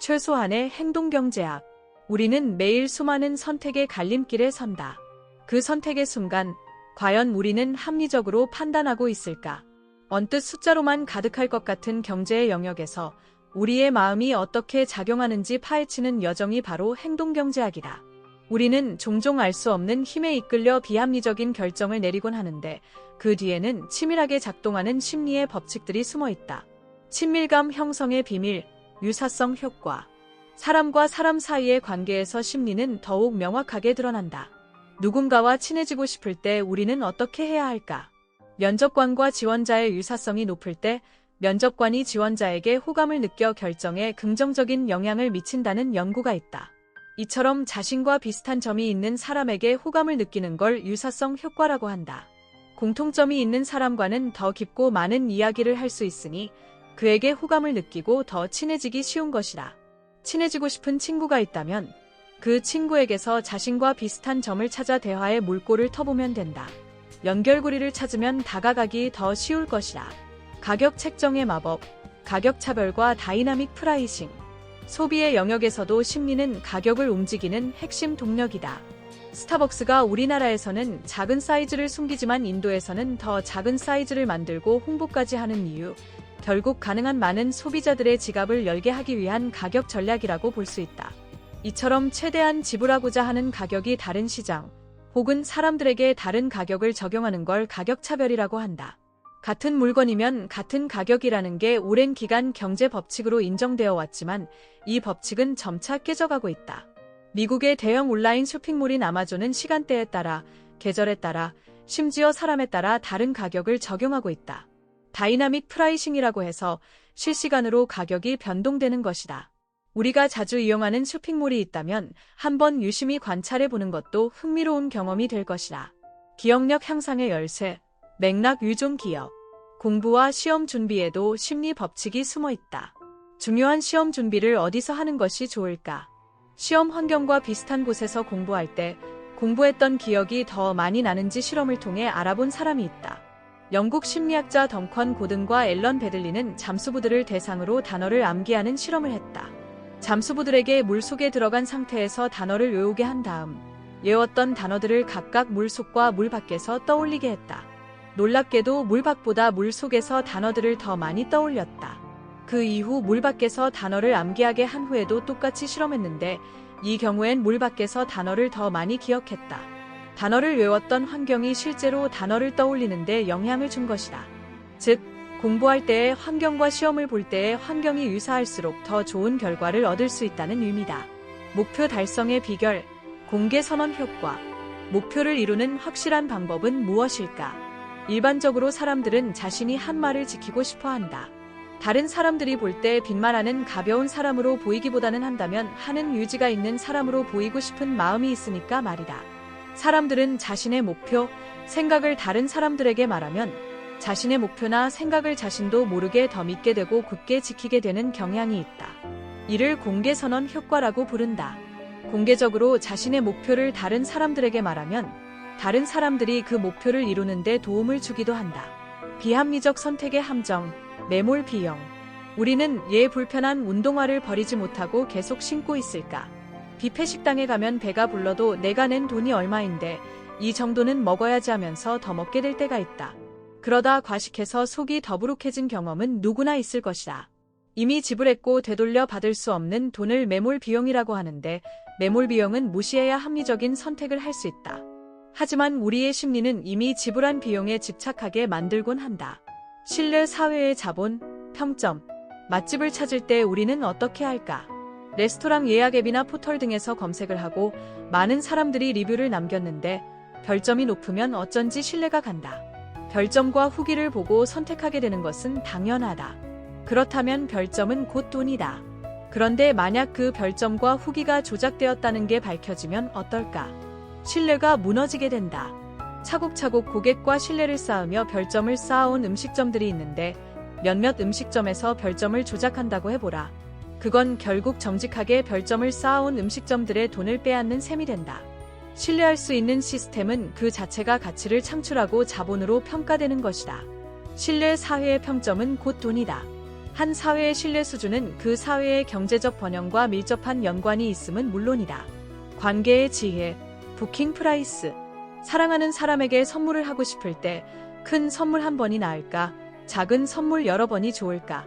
최소한의 행동경제학. 우리는 매일 수많은 선택의 갈림길에 선다. 그 선택의 순간, 과연 우리는 합리적으로 판단하고 있을까? 언뜻 숫자로만 가득할 것 같은 경제의 영역에서 우리의 마음이 어떻게 작용하는지 파헤치는 여정이 바로 행동경제학이다. 우리는 종종 알 수 없는 힘에 이끌려 비합리적인 결정을 내리곤 하는데 그 뒤에는 치밀하게 작동하는 심리의 법칙들이 숨어 있다. 친밀감 형성의 비밀, 유사성 효과. 사람과 사람 사이의 관계에서 심리는 더욱 명확하게 드러난다. 누군가와 친해지고 싶을 때 우리는 어떻게 해야 할까? 면접관과 지원자의 유사성이 높을 때 면접관이 지원자에게 호감을 느껴 결정에 긍정적인 영향을 미친다는 연구가 있다. 이처럼 자신과 비슷한 점이 있는 사람에게 호감을 느끼는 걸 유사성 효과라고 한다. 공통점이 있는 사람과는 더 깊고 많은 이야기를 할 수 있으니 그에게 호감을 느끼고 더 친해지기 쉬운 것이다. 친해지고 싶은 친구가 있다면 그 친구에게서 자신과 비슷한 점을 찾아 대화의 물꼬를 터보면 된다. 연결고리를 찾으면 다가가기 더 쉬울 것이다. 가격 책정의 마법, 가격 차별과 다이나믹 프라이싱. 소비의 영역에서도 심리는 가격을 움직이는 핵심 동력이다. 스타벅스가 우리나라에서는 작은 사이즈를 숨기지만 인도에서는 더 작은 사이즈를 만들고 홍보까지 하는 이유, 결국 가능한 많은 소비자들의 지갑을 열게 하기 위한 가격 전략이라고 볼 수 있다. 이처럼 최대한 지불하고자 하는 가격이 다른 시장, 혹은 사람들에게 다른 가격을 적용하는 걸 가격차별이라고 한다. 같은 물건이면 같은 가격이라는 게 오랜 기간 경제 법칙으로 인정되어 왔지만 이 법칙은 점차 깨져가고 있다. 미국의 대형 온라인 쇼핑몰인 아마존은 시간대에 따라, 계절에 따라, 심지어 사람에 따라 다른 가격을 적용하고 있다. 다이나믹 프라이싱이라고 해서 실시간으로 가격이 변동되는 것이다. 우리가 자주 이용하는 쇼핑몰이 있다면 한번 유심히 관찰해 보는 것도 흥미로운 경험이 될 것이다. 기억력 향상의 열쇠, 맥락 유존 기억. 공부와 시험 준비에도 심리 법칙이 숨어 있다. 중요한 시험 준비를 어디서 하는 것이 좋을까? 시험 환경과 비슷한 곳에서 공부할 때 공부했던 기억이 더 많이 나는지 실험을 통해 알아본 사람이 있다. 영국 심리학자 덩컨 고든과 앨런 베들리는 잠수부들을 대상으로 단어를 암기하는 실험을 했다. 잠수부들에게 물속에 들어간 상태에서 단어를 외우게 한 다음 외웠던 단어들을 각각 물속과 물 밖에서 떠올리게 했다. 놀랍게도 물 밖보다 물 속에서 단어들을 더 많이 떠올렸다. 그 이후 물 밖에서 단어를 암기하게 한 후에도 똑같이 실험했는데 이 경우엔 물 밖에서 단어를 더 많이 기억했다. 단어를 외웠던 환경이 실제로 단어를 떠올리는데 영향을 준 것이다. 즉, 공부할 때의 환경과 시험을 볼 때의 환경이 유사할수록 더 좋은 결과를 얻을 수 있다는 의미다. 목표 달성의 비결, 공개 선언 효과. 목표를 이루는 확실한 방법은 무엇일까? 일반적으로 사람들은 자신이 한 말을 지키고 싶어 한다. 다른 사람들이 볼 때 빈말하는 가벼운 사람으로 보이기보다는 한다면 하는 유지가 있는 사람으로 보이고 싶은 마음이 있으니까 말이다. 사람들은 자신의 목표, 생각을 다른 사람들에게 말하면 자신의 목표나 생각을 자신도 모르게 더 믿게 되고 굳게 지키게 되는 경향이 있다. 이를 공개선언 효과라고 부른다. 공개적으로 자신의 목표를 다른 사람들에게 말하면 다른 사람들이 그 목표를 이루는 데 도움을 주기도 한다. 비합리적 선택의 함정, 매몰 비용. 우리는 불편한 운동화를 버리지 못하고 계속 신고 있을까? 뷔페 식당에 가면 배가 불러도 내가 낸 돈이 얼마인데 이 정도는 먹어야지 하면서 더 먹게 될 때가 있다. 그러다 과식해서 속이 더부룩해진 경험은 누구나 있을 것이다. 이미 지불했고 되돌려 받을 수 없는 돈을 매몰 비용이라고 하는데 매몰 비용은 무시해야 합리적인 선택을 할 수 있다. 하지만 우리의 심리는 이미 지불한 비용에 집착하게 만들곤 한다. 신뢰 사회의 자본, 평점. 맛집을 찾을 때 우리는 어떻게 할까? 레스토랑 예약 앱이나 포털 등에서 검색을 하고 많은 사람들이 리뷰를 남겼는데 별점이 높으면 어쩐지 신뢰가 간다. 별점과 후기를 보고 선택하게 되는 것은 당연하다. 그렇다면 별점은 곧 돈이다. 그런데 만약 그 별점과 후기가 조작되었다는 게 밝혀지면 어떨까? 신뢰가 무너지게 된다. 차곡차곡 고객과 신뢰를 쌓으며 별점을 쌓아온 음식점들이 있는데 몇몇 음식점에서 별점을 조작한다고 해보라. 그건 결국 정직하게 별점을 쌓아온 음식점들의 돈을 빼앗는 셈이 된다. 신뢰할 수 있는 시스템은 그 자체가 가치를 창출하고 자본으로 평가되는 것이다. 신뢰 사회의 평점은 곧 돈이다. 한 사회의 신뢰 수준은 그 사회의 경제적 번영과 밀접한 연관이 있음은 물론이다. 관계의 지혜, 부킹 프라이스. 사랑하는 사람에게 선물을 하고 싶을 때 큰 선물 한 번이 나을까? 작은 선물 여러 번이 좋을까?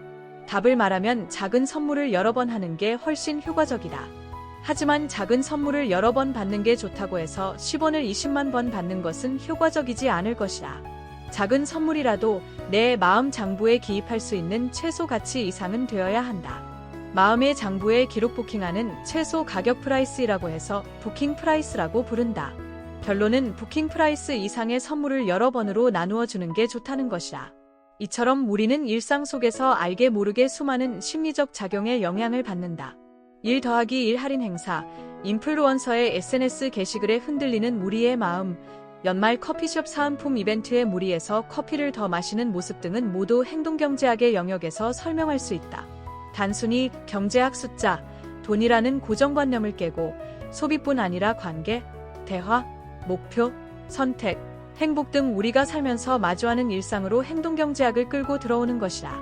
답을 말하면 작은 선물을 여러 번 하는 게 훨씬 효과적이다. 하지만 작은 선물을 여러 번 받는 게 좋다고 해서 10원을 20만 번 받는 것은 효과적이지 않을 것이다. 작은 선물이라도 내 마음 장부에 기입할 수 있는 최소 가치 이상은 되어야 한다. 마음의 장부에 기록 부킹하는 최소 가격 프라이스이라고 해서 부킹 프라이스라고 부른다. 결론은 부킹 프라이스 이상의 선물을 여러 번으로 나누어 주는 게 좋다는 것이다. 이처럼 우리는 일상 속에서 알게 모르게 수많은 심리적 작용에 영향을 받는다. 1 더하기 1 할인 행사, 인플루언서의 SNS 게시글에 흔들리는 우리의 마음, 연말 커피숍 사은품 이벤트의 무리에서 커피를 더 마시는 모습 등은 모두 행동경제학의 영역에서 설명할 수 있다. 단순히 경제학 숫자, 돈이라는 고정관념을 깨고 소비뿐 아니라 관계, 대화, 목표, 선택, 행복 등 우리가 살면서 마주하는 일상으로 행동경제학을 끌고 들어오는 것이다.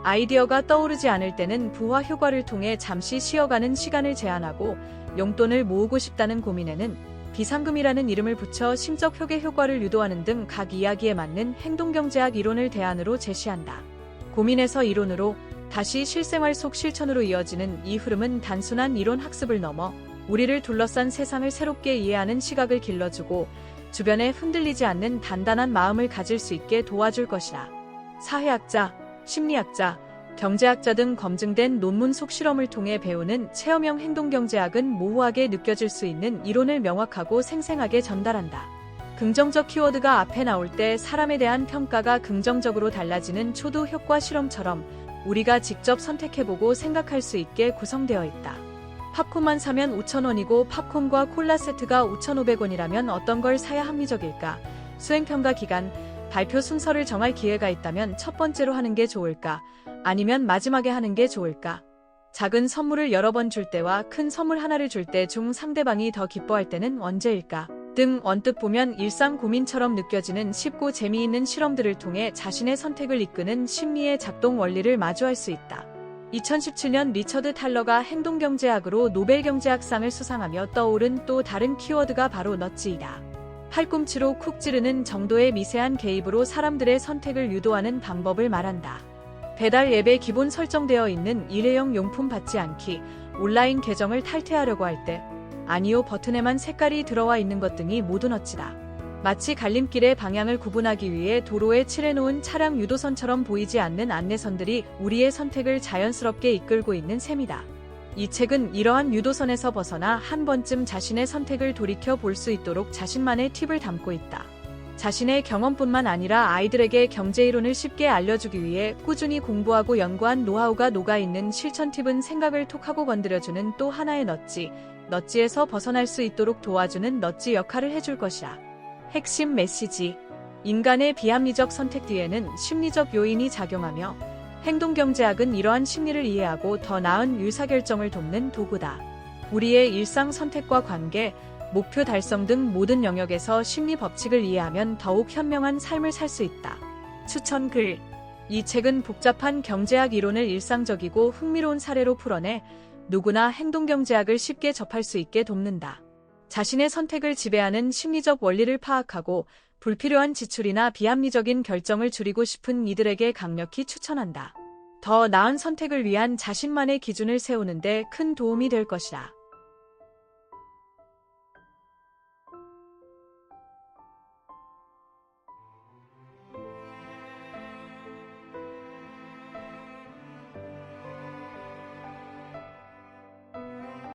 아이디어가 떠오르지 않을 때는 부화 효과를 통해 잠시 쉬어가는 시간을 제한하고 용돈을 모으고 싶다는 고민에는 비상금이라는 이름을 붙여 심적 효계 효과를 유도하는 등 각 이야기에 맞는 행동경제학 이론을 대안으로 제시한다. 고민에서 이론으로 다시 실생활 속 실천으로 이어지는 이 흐름은 단순한 이론 학습을 넘어 우리를 둘러싼 세상을 새롭게 이해하는 시각을 길러주고 주변에 흔들리지 않는 단단한 마음을 가질 수 있게 도와줄 것이다. 사회학자, 심리학자, 경제학자 등 검증된 논문 속 실험을 통해 배우는 체험형 행동경제학은 모호하게 느껴질 수 있는 이론을 명확하고 생생하게 전달한다. 긍정적 키워드가 앞에 나올 때 사람에 대한 평가가 긍정적으로 달라지는 초도 효과 실험처럼 우리가 직접 선택해보고 생각할 수 있게 구성되어 있다. 팝콘만 사면 5,000원이고 팝콘과 콜라 세트가 5,500원이라면 어떤 걸 사야 합리적일까? 수행평가 기간, 발표 순서를 정할 기회가 있다면 첫 번째로 하는 게 좋을까? 아니면 마지막에 하는 게 좋을까? 작은 선물을 여러 번 줄 때와 큰 선물 하나를 줄 때 중 상대방이 더 기뻐할 때는 언제일까? 등 언뜻 보면 일상 고민처럼 느껴지는 쉽고 재미있는 실험들을 통해 자신의 선택을 이끄는 심리의 작동 원리를 마주할 수 있다. 2017년 리처드 탈러가 행동경제학으로 노벨경제학상을 수상하며 떠오른 또 다른 키워드가 바로 넛지이다. 팔꿈치로 쿡 찌르는 정도의 미세한 개입으로 사람들의 선택을 유도하는 방법을 말한다. 배달 앱에 기본 설정되어 있는 일회용 용품 받지 않기, 온라인 계정을 탈퇴하려고 할 때, 아니요 버튼에만 색깔이 들어와 있는 것 등이 모두 넛지다. 마치 갈림길의 방향을 구분하기 위해 도로에 칠해놓은 차량 유도선처럼 보이지 않는 안내선들이 우리의 선택을 자연스럽게 이끌고 있는 셈이다. 이 책은 이러한 유도선에서 벗어나 한 번쯤 자신의 선택을 돌이켜 볼 수 있도록 자신만의 팁을 담고 있다. 자신의 경험뿐만 아니라 아이들에게 경제이론을 쉽게 알려주기 위해 꾸준히 공부하고 연구한 노하우가 녹아있는 실천 팁은 생각을 톡하고 건드려주는 또 하나의 넛지에서 벗어날 수 있도록 도와주는 넛지 역할을 해줄 것이다. 핵심 메시지. 인간의 비합리적 선택 뒤에는 심리적 요인이 작용하며 행동경제학은 이러한 심리를 이해하고 더 나은 의사결정을 돕는 도구다. 우리의 일상 선택과 관계, 목표 달성 등 모든 영역에서 심리 법칙을 이해하면 더욱 현명한 삶을 살 수 있다. 추천 글. 이 책은 복잡한 경제학 이론을 일상적이고 흥미로운 사례로 풀어내 누구나 행동경제학을 쉽게 접할 수 있게 돕는다. 자신의 선택을 지배하는 심리적 원리를 파악하고 불필요한 지출이나 비합리적인 결정을 줄이고 싶은 이들에게 강력히 추천한다. 더 나은 선택을 위한 자신만의 기준을 세우는 데 큰 도움이 될 것이다.